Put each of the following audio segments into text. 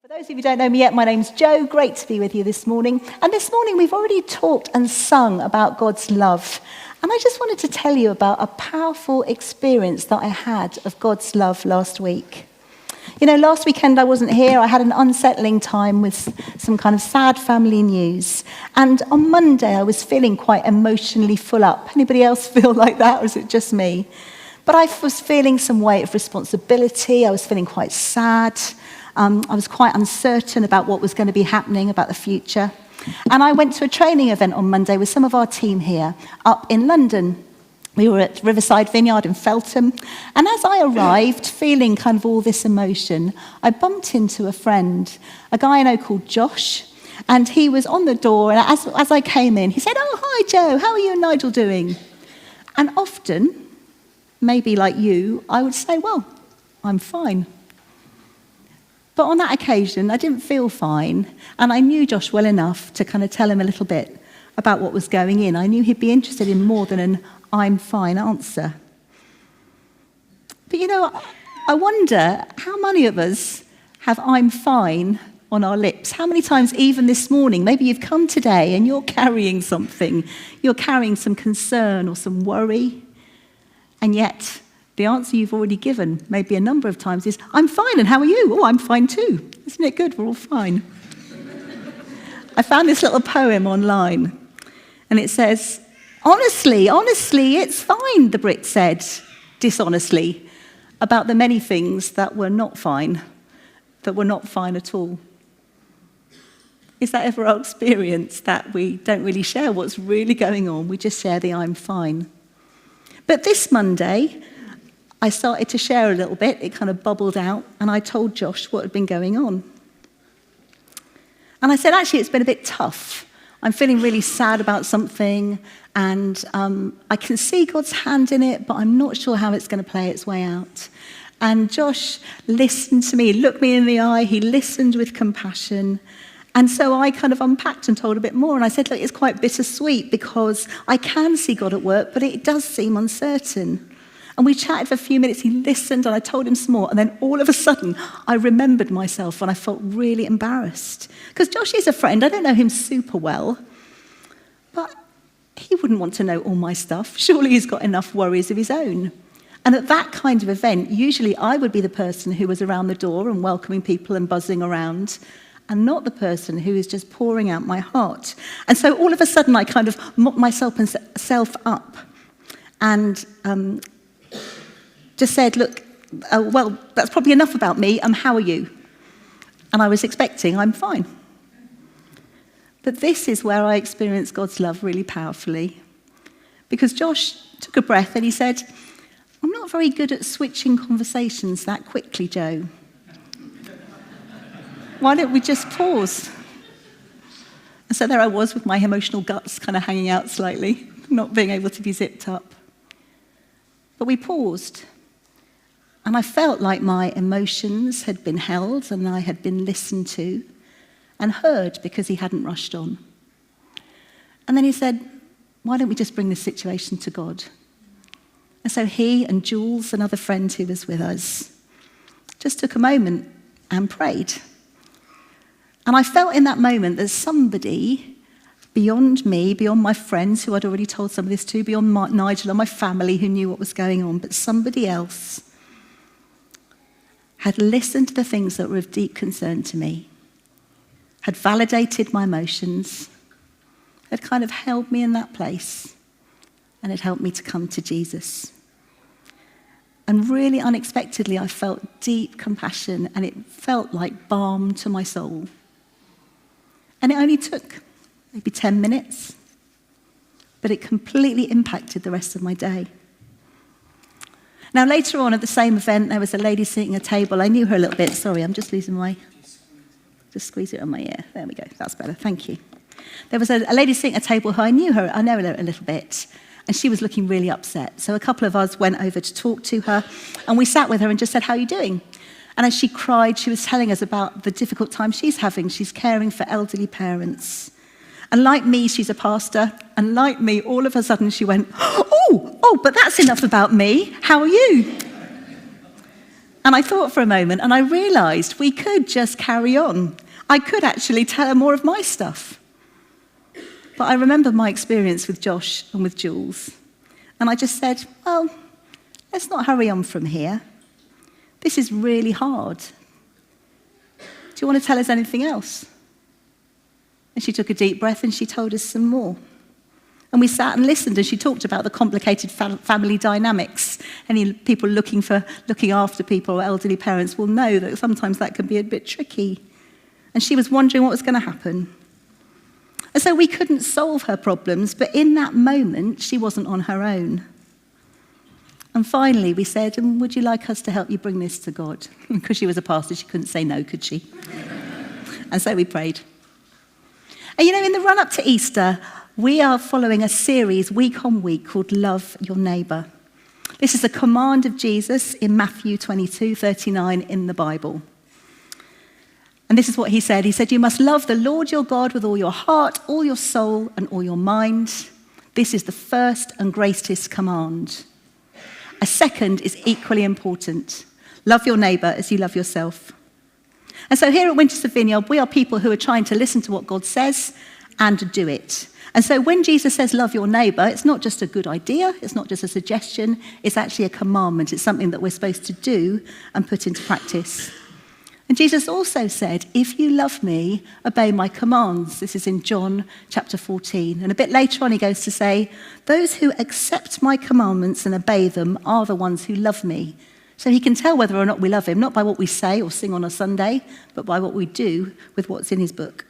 For those of you who don't know me yet, my name's Jo. Great to be with you this morning. And this morning we've already talked and sung about God's love. And I just wanted to tell you about a powerful experience that I had of God's love last week. You know, last weekend I wasn't here. I had an unsettling time with some kind of sad family news. And on Monday I was feeling quite emotionally full up. Anybody else feel like that, or is it just me? But I was feeling some weight of responsibility. I was feeling quite sad. I was quite uncertain about what was going to be happening, about the future. And I went to a training event on Monday with some of our team here up in London. We were at Riverside Vineyard in Feltham. And as I arrived, feeling kind of all this emotion, I bumped into a friend, a guy I know called Josh. And he was on the door, and as I came in, he said, "Oh, hi, Jo, how are you and Nigel doing?" And often, maybe like you, I would say, "Well, I'm fine." But on that occasion, I didn't feel fine, and I knew Josh well enough to kind of tell him a little bit about what was going in. I knew he'd be interested in more than an "I'm fine" answer. But you know, I wonder how many of us have "I'm fine" on our lips. How many times, even this morning, maybe you've come today and you're carrying something, you're carrying some concern or some worry, and yet the answer you've already given, maybe a number of times, is, "I'm fine, and how are you?" "Oh, I'm fine too." Isn't it good? We're all fine. I found this little poem online, and it says, honestly, it's fine," the Brit said, dishonestly, about the many things that were not fine at all. Is that ever our experience, that we don't really share what's really going on? We just share the "I'm fine." But this Monday, I started to share a little bit. It kind of bubbled out, and I told Josh what had been going on. And I said, actually, it's been a bit tough. I'm feeling really sad about something, and I can see God's hand in it, but I'm not sure how it's going to play its way out. And Josh listened to me, looked me in the eye, he listened with compassion. And so I kind of unpacked and told a bit more, and I said, look, it's quite bittersweet because I can see God at work, but it does seem uncertain. And we chatted for a few minutes, he listened, and I told him some more, and then all of a sudden, I remembered myself, and I felt really embarrassed. Because Josh is a friend, I don't know him super well, but he wouldn't want to know all my stuff. Surely he's got enough worries of his own. And at that kind of event, usually I would be the person who was around the door and welcoming people and buzzing around, and not the person who is just pouring out my heart. And so all of a sudden, I kind of mopped myself up, and just said, look, well, that's probably enough about me. How are you? And I was expecting, "I'm fine." But this is where I experienced God's love really powerfully. Because Josh took a breath and he said, "I'm not very good at switching conversations that quickly, Jo. Why don't we just pause?" And so there I was with my emotional guts kind of hanging out slightly, not being able to be zipped up. But we paused. And I felt like my emotions had been held and I had been listened to and heard because he hadn't rushed on. And then he said, "Why don't we just bring this situation to God?" And so he and Jules, another friend who was with us, just took a moment and prayed. And I felt in that moment that somebody beyond me, beyond my friends who I'd already told some of this to, beyond Nigel and my family who knew what was going on, but somebody else had listened to the things that were of deep concern to me, had validated my emotions, had kind of held me in that place, and had helped me to come to Jesus. And really unexpectedly, I felt deep compassion, and it felt like balm to my soul. And it only took maybe 10 minutes, but it completely impacted the rest of my day. Now, later on at the same event, there was a lady sitting at a table. I knew her a little bit. Sorry, I'm just losing my... Just squeeze it on my ear. There we go. That's better. Thank you. There was a lady sitting at a table who I know her a little bit, and she was looking really upset. So a couple of us went over to talk to her, and we sat with her and just said, "How are you doing?" And as she cried, she was telling us about the difficult time she's having. She's caring for elderly parents. And like me, she's a pastor. And like me, all of a sudden she went, oh, but that's enough about me. How are you? And I thought for a moment, and I realised we could just carry on. I could actually tell her more of my stuff. But I remember my experience with Josh and with Jules. And I just said, well, let's not hurry on from here. This is really hard. Do you want to tell us anything else? And she took a deep breath and she told us some more. And we sat and listened as she talked about the complicated family dynamics. Any people looking after people or elderly parents will know that sometimes that can be a bit tricky. And she was wondering what was going to happen. And so we couldn't solve her problems, but in that moment, she wasn't on her own. And finally, we said, and would you like us to help you bring this to God? Because she was a pastor, she couldn't say no, could she? And so we prayed. And in the run-up to Easter, we are following a series week on week called Love Your Neighbour. This is a command of Jesus in Matthew 22:39 in the Bible. And this is what he said. He said, you must love the Lord your God with all your heart, all your soul, and all your mind. This is the first and greatest command. A second is equally important. Love your neighbour as you love yourself. And so here at Winchester Vineyard, we are people who are trying to listen to what God says and do it. And so when Jesus says love your neighbour, it's not just a good idea, it's not just a suggestion, it's actually a commandment. It's something that we're supposed to do and put into practice. And Jesus also said, if you love me, obey my commands. This is in John chapter 14. And a bit later on he goes to say, those who accept my commandments and obey them are the ones who love me. So he can tell whether or not we love him, not by what we say or sing on a Sunday, but by what we do with what's in his book.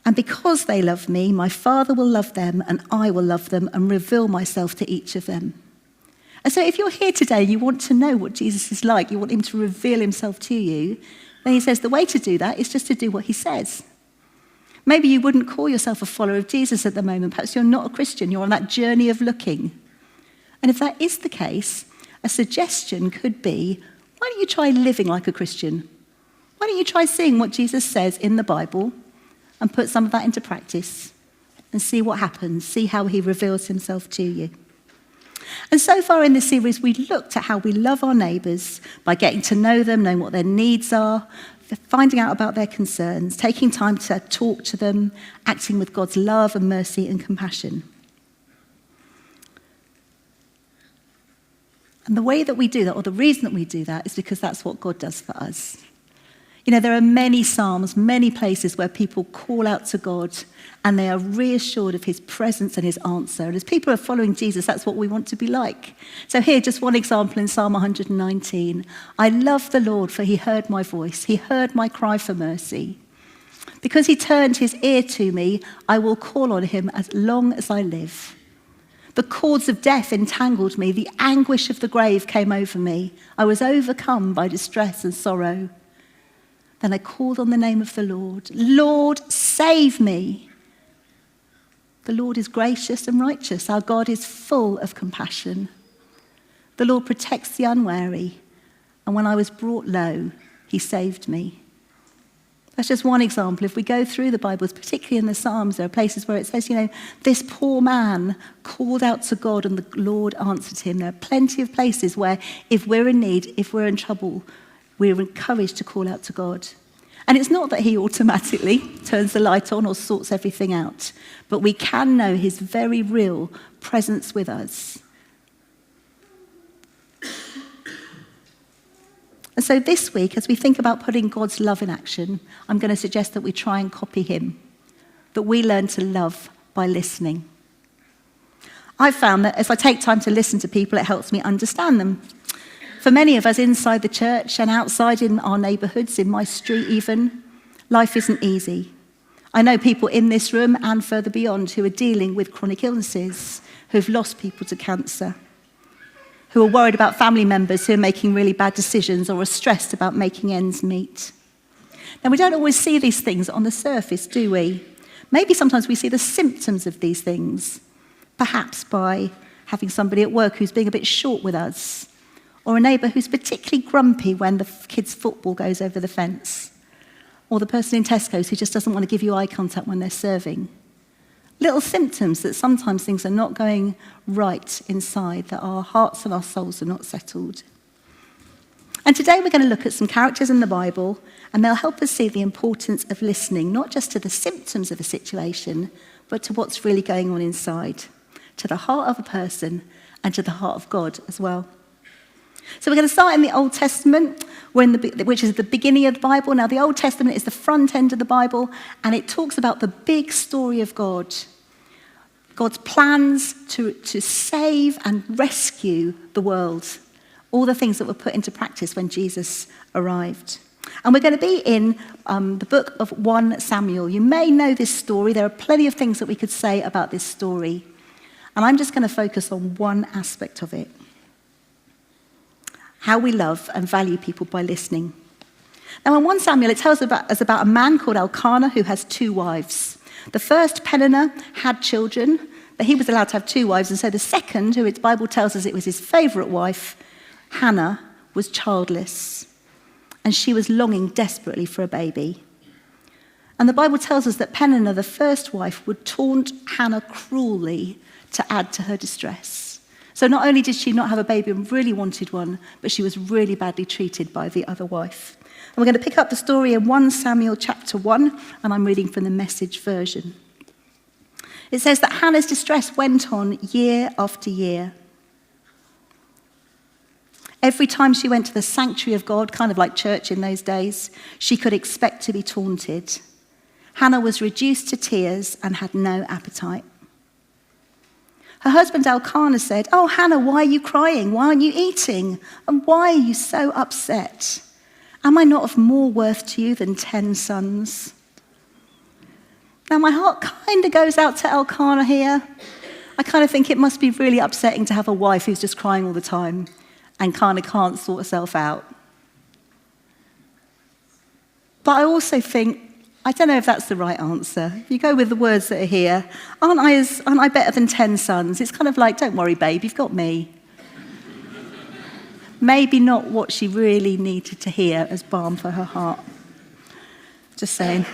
And because they love me, my Father will love them and I will love them and reveal myself to each of them. And so if you're here today and you want to know what Jesus is like, you want him to reveal himself to you, then he says the way to do that is just to do what he says. Maybe you wouldn't call yourself a follower of Jesus at the moment. Perhaps you're not a Christian. You're on that journey of looking. And if that is the case, a suggestion could be, why don't you try living like a Christian? Why don't you try seeing what Jesus says in the Bible and put some of that into practice and see what happens, see how he reveals himself to you. And so far in this series, we looked at how we love our neighbours by getting to know them, knowing what their needs are, finding out about their concerns, taking time to talk to them, acting with God's love and mercy and compassion. And the way that we do that, or the reason that we do that, is because that's what God does for us. There are many psalms, many places where people call out to God and they are reassured of his presence and his answer. And as people are following Jesus, that's what we want to be like. So here, just one example in Psalm 119. I love the Lord, for he heard my voice. He heard my cry for mercy. Because he turned his ear to me, I will call on him as long as I live. The cords of death entangled me. The anguish of the grave came over me. I was overcome by distress and sorrow. Then I called on the name of the Lord. Lord, save me. The Lord is gracious and righteous. Our God is full of compassion. The Lord protects the unwary. And when I was brought low, he saved me. That's just one example. If we go through the Bibles, particularly in the Psalms, there are places where it says, this poor man called out to God and the Lord answered him. There are plenty of places where if we're in need, if we're in trouble, we're encouraged to call out to God. And it's not that he automatically turns the light on or sorts everything out, but we can know his very real presence with us. And so this week, as we think about putting God's love in action, I'm going to suggest that we try and copy him, that we learn to love by listening. I've found that as I take time to listen to people, it helps me understand them. For many of us inside the church and outside in our neighbourhoods, in my street even, life isn't easy. I know people in this room and further beyond who are dealing with chronic illnesses, who've lost people to cancer, who are worried about family members who are making really bad decisions or are stressed about making ends meet. Now, we don't always see these things on the surface, do we? Maybe sometimes we see the symptoms of these things, perhaps by having somebody at work who's being a bit short with us, or a neighbour who's particularly grumpy when the kids' football goes over the fence, or the person in Tesco's who just doesn't want to give you eye contact when they're serving. Little symptoms that sometimes things are not going right inside, that our hearts and our souls are not settled. And today we're going to look at some characters in the Bible, and they'll help us see the importance of listening, not just to the symptoms of a situation, but to what's really going on inside, to the heart of a person and to the heart of God as well. So we're going to start in the Old Testament, which is the beginning of the Bible. Now, the Old Testament is the front end of the Bible, and it talks about the big story of God, God's plans to save and rescue the world, all the things that were put into practice when Jesus arrived. And we're going to be in the book of 1 Samuel. You may know this story. There are plenty of things that we could say about this story. And I'm just going to focus on one aspect of it. How we love and value people by listening. Now in 1 Samuel, it tells us about a man called Elkanah who has 2 wives. The first, Peninnah, had children, but he was allowed to have 2 wives. And so the second, who its Bible tells us it was his favourite wife, Hannah, was childless. And she was longing desperately for a baby. And the Bible tells us that Peninnah, the first wife, would taunt Hannah cruelly to add to her distress. So not only did she not have a baby and really wanted one, but she was really badly treated by the other wife. And we're going to pick up the story in 1 Samuel chapter 1, and I'm reading from the Message version. It says that Hannah's distress went on year after year. Every time she went to the sanctuary of God, kind of like church in those days, she could expect to be taunted. Hannah was reduced to tears and had no appetite. Her husband Elkanah said, "Oh, Hannah, why are you crying? Why aren't you eating? And why are you so upset? Am I not of more worth to you than 10 sons?" Now, my heart kind of goes out to Elkanah here. I kind of think it must be really upsetting to have a wife who's just crying all the time and kind of can't sort herself out. But I also think, I don't know if that's the right answer. If you go with the words that are here, aren't I better than 10 sons? It's kind of like, don't worry, babe, you've got me. Maybe not what she really needed to hear as balm for her heart. Just saying.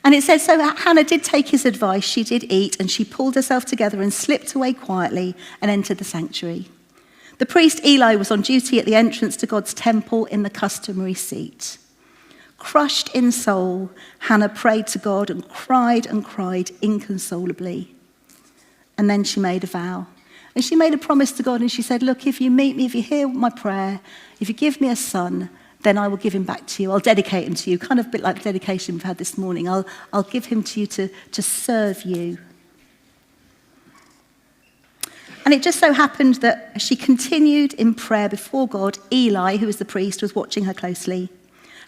And it says, so Hannah did take his advice, she did eat, and she pulled herself together and slipped away quietly and entered the sanctuary. The priest Eli was on duty at the entrance to God's temple in the customary seat. Crushed in soul, Hannah prayed to God and cried inconsolably. And then she made a vow. And she made a promise to God, and she said, look, if you meet me, if you hear my prayer, if you give me a son, then I will give him back to you. I'll dedicate him to you, kind of a bit like the dedication we've had this morning. I'll give him to you to serve you. And it just so happened that as she continued in prayer before God, Eli, who was the priest, was watching her closely.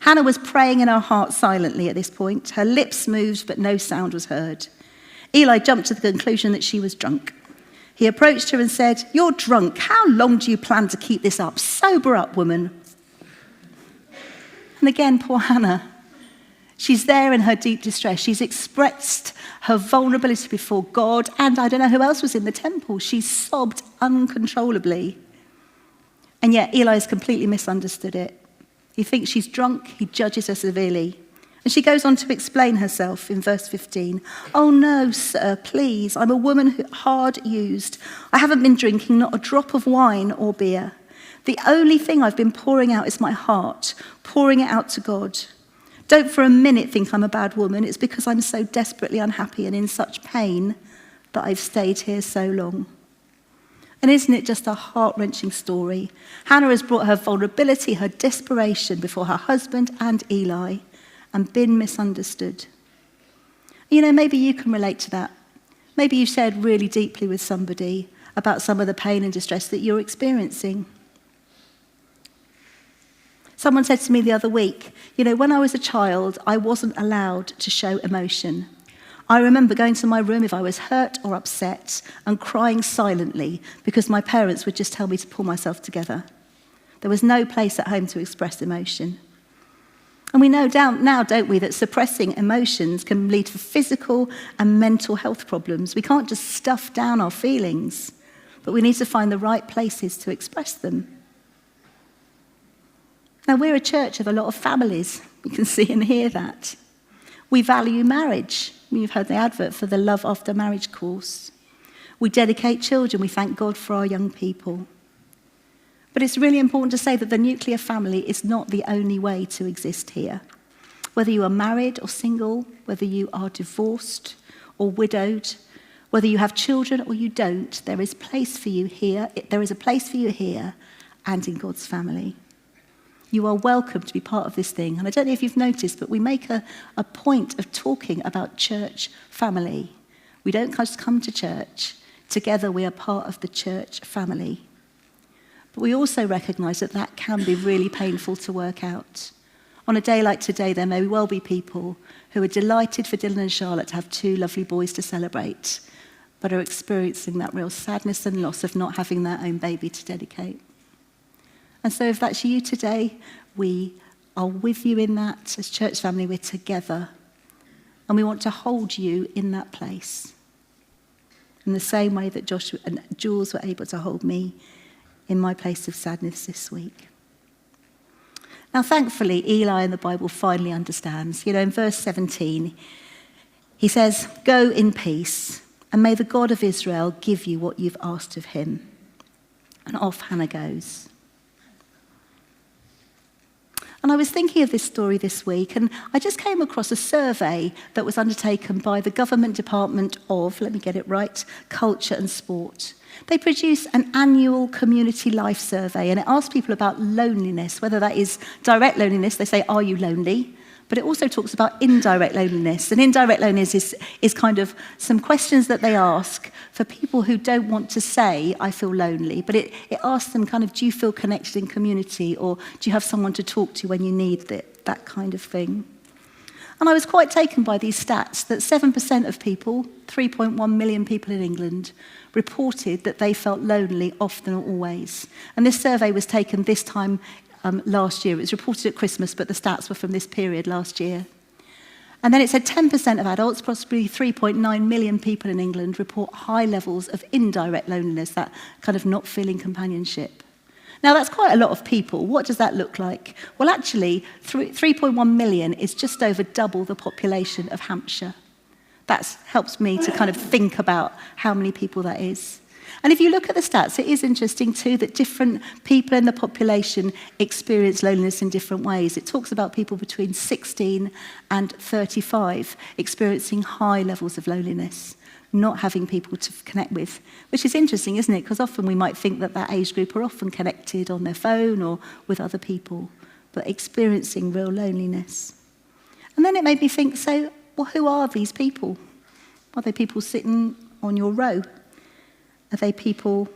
Hannah was praying in her heart silently at this point. Her lips moved, but no sound was heard. Eli jumped to the conclusion that she was drunk. He approached her and said, "You're drunk. How long do you plan to keep this up? Sober up, woman." And again, poor Hannah. She's there in her deep distress. She's expressed her vulnerability before God, and I don't know who else was in the temple. She sobbed uncontrollably. And yet Eli's completely misunderstood it. He thinks she's drunk. He judges her severely. And she goes on to explain herself in verse 15. "Oh no, sir, please. I'm a woman hard used. I haven't been drinking not a drop of wine or beer. The only thing I've been pouring out is my heart, pouring it out to God. Don't for a minute think I'm a bad woman. It's because I'm so desperately unhappy and in such pain that I've stayed here so long." And isn't it just a heart-wrenching story? Hannah has brought her vulnerability, her desperation before her husband and Eli and been misunderstood. You know, maybe you can relate to that. Maybe you've shared really deeply with somebody about some of the pain and distress that you're experiencing. Someone said to me the other week, you know, when I was a child, I wasn't allowed to show emotion. I remember going to my room if I was hurt or upset and crying silently because my parents would just tell me to pull myself together. There was no place at home to express emotion. And we know now, don't we, that suppressing emotions can lead to physical and mental health problems. We can't just stuff down our feelings, but we need to find the right places to express them. Now, we're a church of a lot of families. We can see and hear that. We value marriage. You've heard the advert for the Love After Marriage course. We dedicate children. We thank God for our young people. But it's really important to say that the nuclear family is not the only way to exist here. Whether you are married or single, whether you are divorced or widowed, whether you have children or you don't, there is place for you here. There is a place for you here and in God's family. You are welcome to be part of this thing. And I don't know if you've noticed, but we make a point of talking about church family. We don't just come to church. Together we are part of the church family. But we also recognise that that can be really painful to work out. On a day like today, there may well be people who are delighted for Dylan and Charlotte to have two lovely boys to celebrate, but are experiencing that real sadness and loss of not having their own baby to dedicate. And so if that's you today, we are with you in that. As church family, we're together. And we want to hold you in that place. In the same way that Joshua and Jules were able to hold me in my place of sadness this week. Now, thankfully, Eli in the Bible finally understands. In verse 17, he says, "Go in peace, and may the God of Israel give you what you've asked of him." And off Hannah goes. And I was thinking of this story this week, and I just came across a survey that was undertaken by the Government Department of, let me get it right, Culture and Sport. They produce an annual community life survey, and it asks people about loneliness, whether that is direct loneliness. They say, are you lonely? But it also talks about indirect loneliness. And indirect loneliness is kind of some questions that they ask for people who don't want to say, I feel lonely. But it asks them kind of, do you feel connected in community? Or do you have someone to talk to when you need it? That kind of thing. And I was quite taken by these stats that 7% of people, 3.1 million people in England, reported that they felt lonely often or always. And this survey was taken this time last year. It was reported at Christmas, but the stats were from this period last year. And then it said 10% of adults, possibly 3.9 million people in England, report high levels of indirect loneliness, that kind of not feeling companionship. Now, that's quite a lot of people. What does that look like? Well, actually, 3.1 million is just over double the population of Hampshire. That helps me to kind of think about how many people that is. And if you look at the stats, it is interesting too that different people in the population experience loneliness in different ways. It talks about people between 16 and 35 experiencing high levels of loneliness, not having people to connect with, which is interesting, isn't it? Because often we might think that that age group are often connected on their phone or with other people, but experiencing real loneliness. And then it made me think, so, well, who are these people? Are they people sitting on your row? Are they people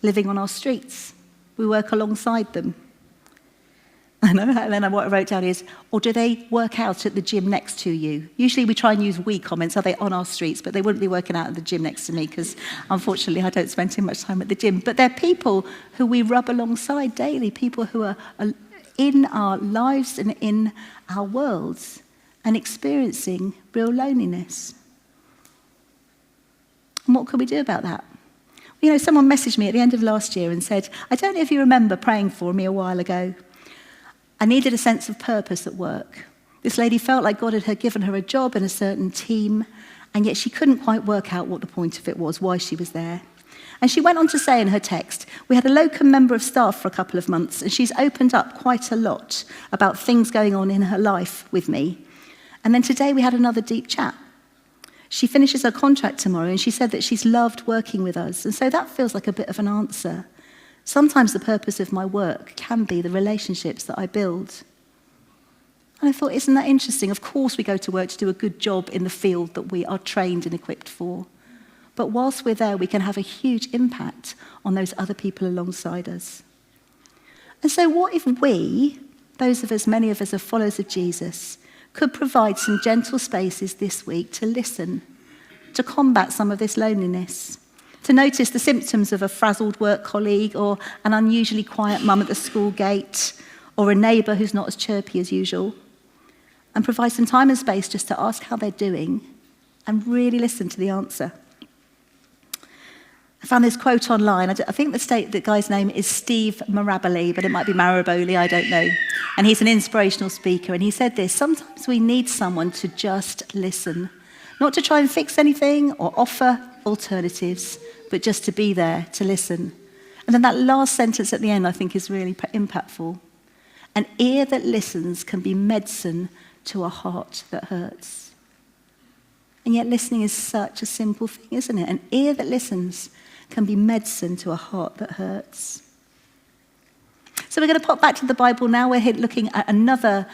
living on our streets? We work alongside them. I know, and then what I wrote down is, or do they work out at the gym next to you? Usually we try and use we comments, are they on our streets? But they wouldn't be working out at the gym next to me because unfortunately I don't spend too much time at the gym. But they're people who we rub alongside daily, people who are in our lives and in our worlds and experiencing real loneliness. And what can we do about that? Someone messaged me at the end of last year and said, I don't know if you remember praying for me a while ago. I needed a sense of purpose at work. This lady felt like God had given her a job in a certain team, and yet she couldn't quite work out what the point of it was, why she was there. And she went on to say in her text, we had a locum member of staff for a couple of months, and she's opened up quite a lot about things going on in her life with me. And then today we had another deep chat. She finishes her contract tomorrow, and she said that she's loved working with us. And so that feels like a bit of an answer. Sometimes the purpose of my work can be the relationships that I build. And I thought, isn't that interesting? Of course we go to work to do a good job in the field that we are trained and equipped for. But whilst we're there, we can have a huge impact on those other people alongside us. And so what if we, many of us are followers of Jesus, could provide some gentle spaces this week to listen, to combat some of this loneliness, to notice the symptoms of a frazzled work colleague or an unusually quiet mum at the school gate or a neighbour who's not as chirpy as usual, and provide some time and space just to ask how they're doing and really listen to the answer. I found this quote online. I think the guy's name is Steve Maraboli, but it might be Maraboli, I don't know. And he's an inspirational speaker. And he said this, sometimes we need someone to just listen, not to try and fix anything or offer alternatives, but just to be there to listen. And then that last sentence at the end, I think, is really impactful. An ear that listens can be medicine to a heart that hurts. And yet listening is such a simple thing, isn't it? An ear that listens can be medicine to a heart that hurts. So we're going to pop back to the Bible now. We're here looking at another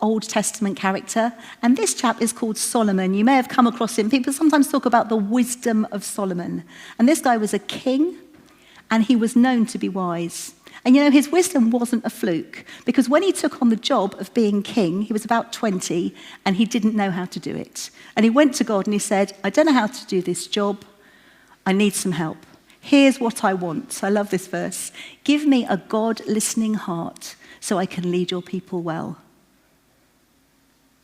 Old Testament character. And this chap is called Solomon. You may have come across him. People sometimes talk about the wisdom of Solomon. And this guy was a king, and he was known to be wise. And you know, his wisdom wasn't a fluke, because when he took on the job of being king, he was about 20, and he didn't know how to do it. And he went to God and he said, I don't know how to do this job. I need some help. Here's what I want. I love this verse. Give me a God-listening heart so I can lead your people well.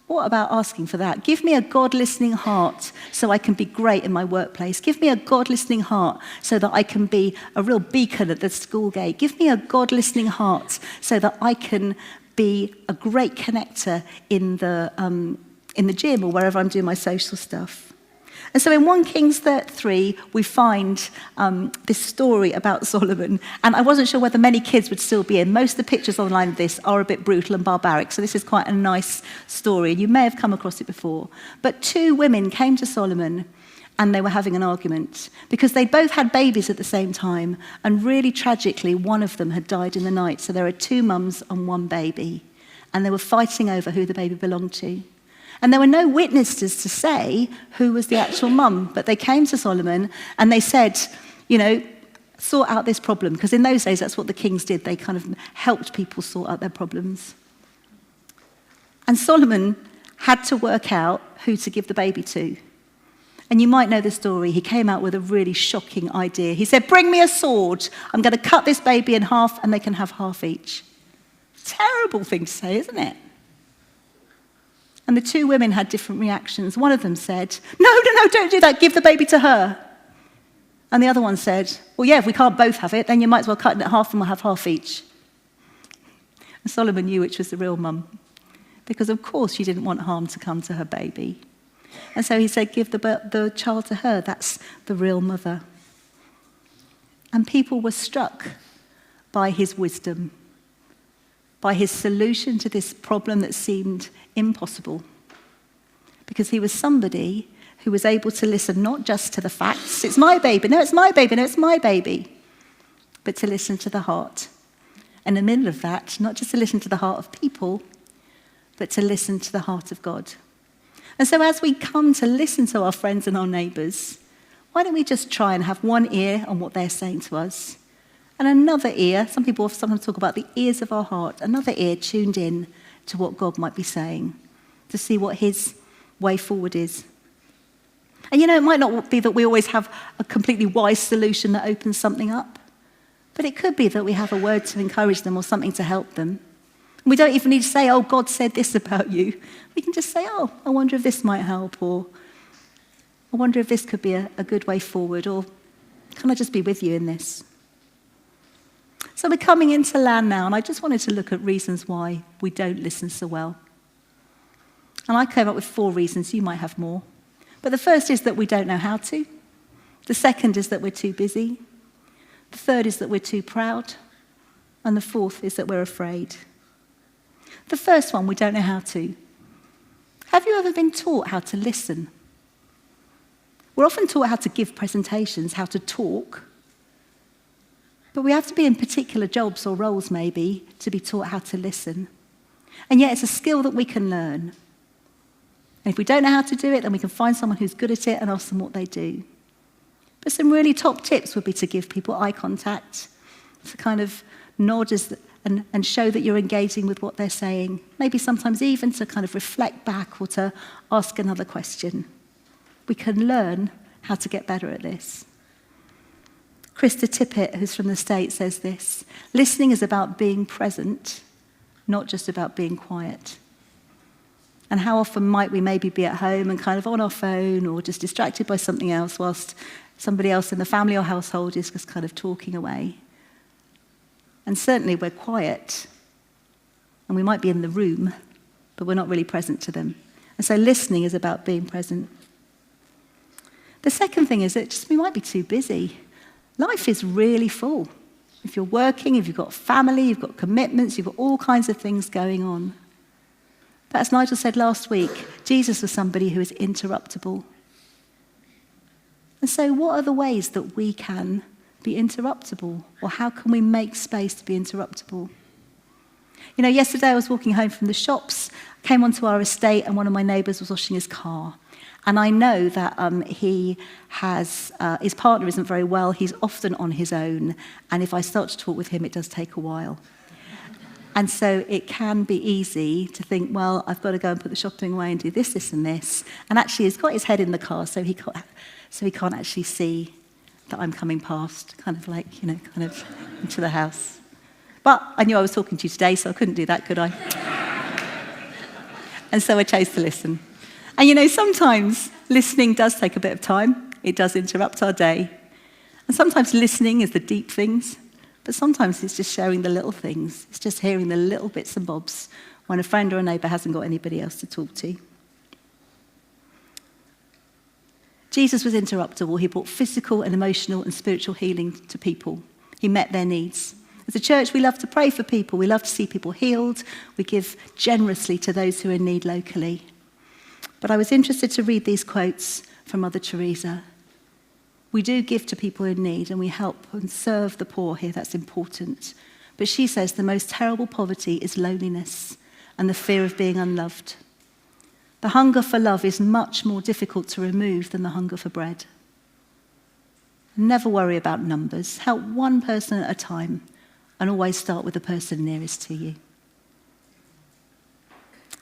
What about asking for that? Give me a God-listening heart so I can be great in my workplace. Give me a God-listening heart so that I can be a real beacon at the school gate. Give me a God-listening heart so that I can be a great connector in the gym or wherever I'm doing my social stuff. And so in 1 Kings 3, we find this story about Solomon. And I wasn't sure whether many kids would still be in. Most of the pictures online of this are a bit brutal and barbaric. So this is quite a nice story. You may have come across it before. But 2 women came to Solomon and they were having an argument because they both had babies at the same time. And really tragically, one of them had died in the night. So there are 2 mums and 1 baby. And they were fighting over who the baby belonged to. And there were no witnesses to say who was the actual mum, but they came to Solomon and they said, you know, sort out this problem. Because in those days, that's what the kings did. They kind of helped people sort out their problems. And Solomon had to work out who to give the baby to. And you might know the story. He came out with a really shocking idea. He said, bring me a sword. I'm going to cut this baby in half and they can have half each. Terrible thing to say, isn't it? And the 2 women had different reactions. One of them said, no, don't do that. Give the baby to her. And the other one said, well, yeah, if we can't both have it, then you might as well cut it in half and we'll have half each. And Solomon knew which was the real mum, because of course she didn't want harm to come to her baby. And so he said, give the child to her. That's the real mother. And people were struck by his wisdom, by his solution to this problem that seemed impossible. Because he was somebody who was able to listen not just to the facts, it's my baby, no, it's my baby, no, it's my baby, but to listen to the heart. And in the middle of that, not just to listen to the heart of people, but to listen to the heart of God. And so as we come to listen to our friends and our neighbours, why don't we just try and have one ear on what they're saying to us, and another ear, some people sometimes talk about the ears of our heart, another ear tuned in to what God might be saying, to see what his way forward is. And you know, it might not be that we always have a completely wise solution that opens something up, but it could be that we have a word to encourage them or something to help them. And we don't even need to say, oh, God said this about you. We can just say, oh, I wonder if this might help, or I wonder if this could be a good way forward, or can I just be with you in this? So we're coming into land now, and I just wanted to look at reasons why we don't listen so well. And I came up with 4 reasons. You might have more. But the first is that we don't know how to. The second is that we're too busy. The third is that we're too proud. And the fourth is that we're afraid. The first one, we don't know how to. Have you ever been taught how to listen? We're often taught how to give presentations, how to talk. But we have to be in particular jobs or roles, maybe, to be taught how to listen. And yet it's a skill that we can learn. And if we don't know how to do it, then we can find someone who's good at it and ask them what they do. But some really top tips would be to give people eye contact, to kind of nod and show that you're engaging with what they're saying. Maybe sometimes even to kind of reflect back or to ask another question. We can learn how to get better at this. Krista Tippett, who's from the States, says this: listening is about being present, not just about being quiet. And how often might we maybe be at home and kind of on our phone or just distracted by something else whilst somebody else in the family or household is just kind of talking away. And certainly we're quiet and we might be in the room, but we're not really present to them. And so listening is about being present. The second thing is that we might be too busy. Life is really full. If you're working, if you've got family, you've got commitments, you've got all kinds of things going on. But as Nigel said last week, Jesus was somebody who is interruptible. And so what are the ways that we can be interruptible? Or how can we make space to be interruptible? You know, yesterday I was walking home from the shops, came onto our estate, and one of my neighbours was washing his car. And I know that his partner isn't very well. He's often on his own. And if I start to talk with him, it does take a while. And so it can be easy to think, well, I've got to go and put the shopping away and do this, this, and this. And actually, he's got his head in the car, so he can't actually see that I'm coming past, kind of into the house. But I knew I was talking to you today, so I couldn't do that, could I? And so I chose to listen. And you know, sometimes listening does take a bit of time. It does interrupt our day. And sometimes listening is the deep things, but sometimes it's just sharing the little things. It's just hearing the little bits and bobs when a friend or a neighbour hasn't got anybody else to talk to. Jesus was interruptible. He brought physical and emotional and spiritual healing to people. He met their needs. As a church, we love to pray for people. We love to see people healed. We give generously to those who are in need locally. But I was interested to read these quotes from Mother Teresa. We do give to people in need and we help and serve the poor here. That's important. But she says the most terrible poverty is loneliness and the fear of being unloved. The hunger for love is much more difficult to remove than the hunger for bread. Never worry about numbers. Help one person at a time and always start with the person nearest to you.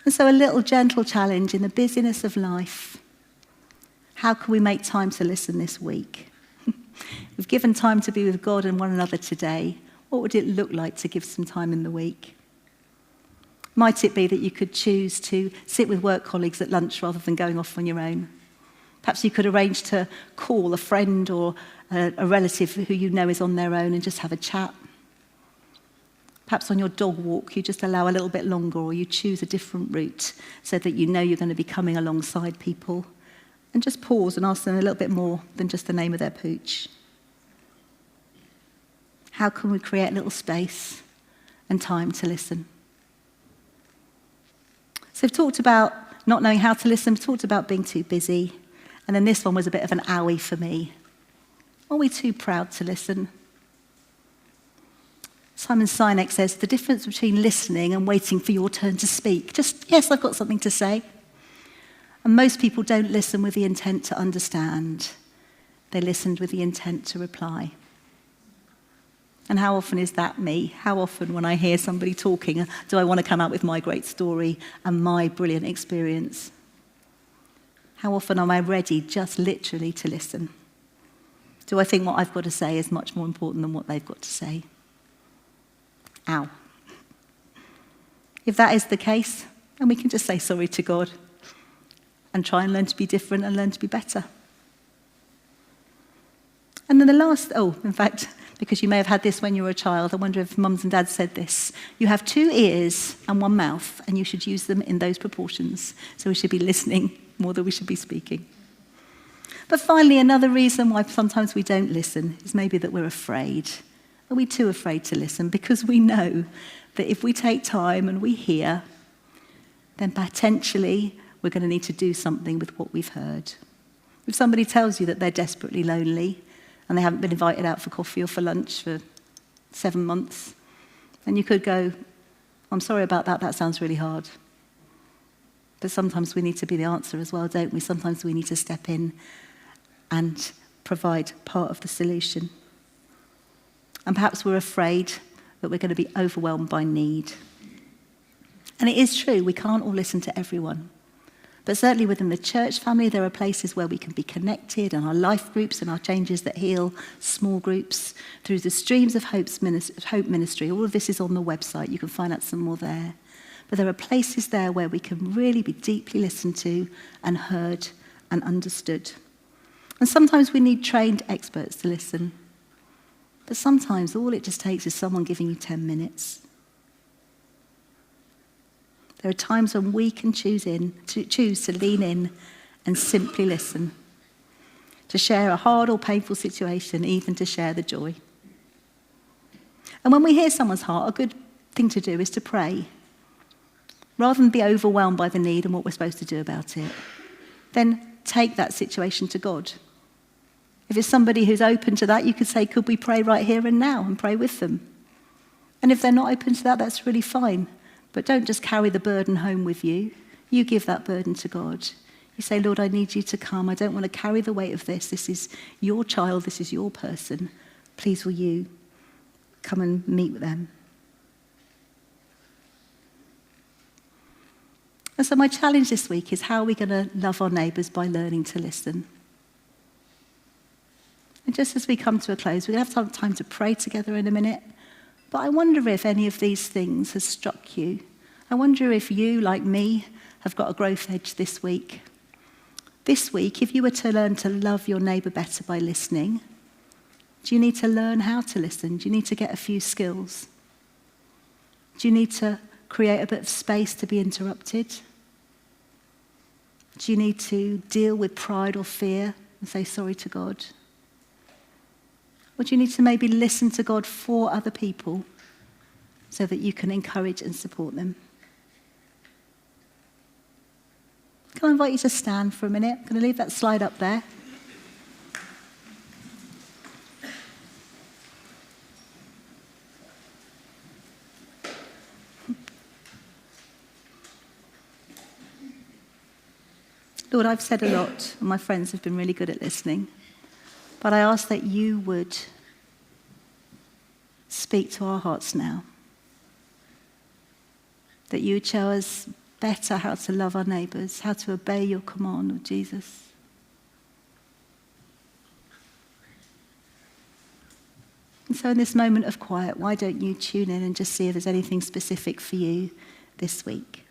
And so a little gentle challenge in the busyness of life. How can we make time to listen this week? We've given time to be with God and one another today. What would it look like to give some time in the week? Might it be that you could choose to sit with work colleagues at lunch rather than going off on your own? Perhaps you could arrange to call a friend or a relative who you know is on their own and just have a chat. Perhaps on your dog walk, you just allow a little bit longer, or you choose a different route so that you know you're going to be coming alongside people. And just pause and ask them a little bit more than just the name of their pooch. How can we create a little space and time to listen? So we've talked about not knowing how to listen, we've talked about being too busy, and then this one was a bit of an owie for me. Are we too proud to listen? Simon Sinek says, the difference between listening and waiting for your turn to speak. Just, yes, I've got something to say. And most people don't listen with the intent to understand. They listened with the intent to reply. And how often is that me? How often when I hear somebody talking, do I want to come out with my great story and my brilliant experience? How often am I ready just literally to listen? Do I think what I've got to say is much more important than what they've got to say? Ow. If that is the case, then we can just say sorry to God and try and learn to be different and learn to be better. And then the last, in fact, because you may have had this when you were a child, I wonder if mums and dads said this. You have 2 ears and 1 mouth, and you should use them in those proportions. So we should be listening more than we should be speaking. But finally, another reason why sometimes we don't listen is maybe that we're afraid. Are we too afraid to listen? Because we know that if we take time and we hear, then potentially we're going to need to do something with what we've heard. If somebody tells you that they're desperately lonely and they haven't been invited out for coffee or for lunch for 7 months, then you could go, I'm sorry about that, that sounds really hard. But sometimes we need to be the answer as well, don't we? Sometimes we need to step in and provide part of the solution. And perhaps we're afraid that we're going to be overwhelmed by need. And it is true, we can't all listen to everyone. But certainly within the church family, there are places where we can be connected, and our life groups and our Changes That Heal, small groups, through the Streams of Hope ministry. All of this is on the website. You can find out some more there. But there are places there where we can really be deeply listened to and heard and understood. And sometimes we need trained experts to listen. But sometimes all it just takes is someone giving you 10 minutes. There are times when we can choose to lean in and simply listen. to share a hard or painful situation, even to share the joy. And when we hear someone's heart, a good thing to do is to pray. Rather than be overwhelmed by the need and what we're supposed to do about it, then take that situation to God. If it's somebody who's open to that, you could say, could we pray right here and now, and pray with them? And if they're not open to that, that's really fine. But don't just carry the burden home with you. You give that burden to God. You say, Lord, I need you to come. I don't want to carry the weight of this. This is your child. This is your person. Please will you come and meet with them? And so my challenge this week is, how are we going to love our neighbours? By learning to listen. And just as we come to a close, we're going to have some time to pray together in a minute. But I wonder if any of these things has struck you. I wonder if you, like me, have got a growth edge this week. This week, if you were to learn to love your neighbour better by listening, do you need to learn how to listen? Do you need to get a few skills? Do you need to create a bit of space to be interrupted? Do you need to deal with pride or fear and say sorry to God? Or do you need to maybe listen to God for other people so that you can encourage and support them? Can I invite you to stand for a minute? I'm going to leave that slide up there. Lord, I've said a lot, and my friends have been really good at listening. But I ask that you would speak to our hearts now. That you would show us better how to love our neighbours, how to obey your command, Lord Jesus. And so in this moment of quiet, why don't you tune in and just see if there's anything specific for you this week?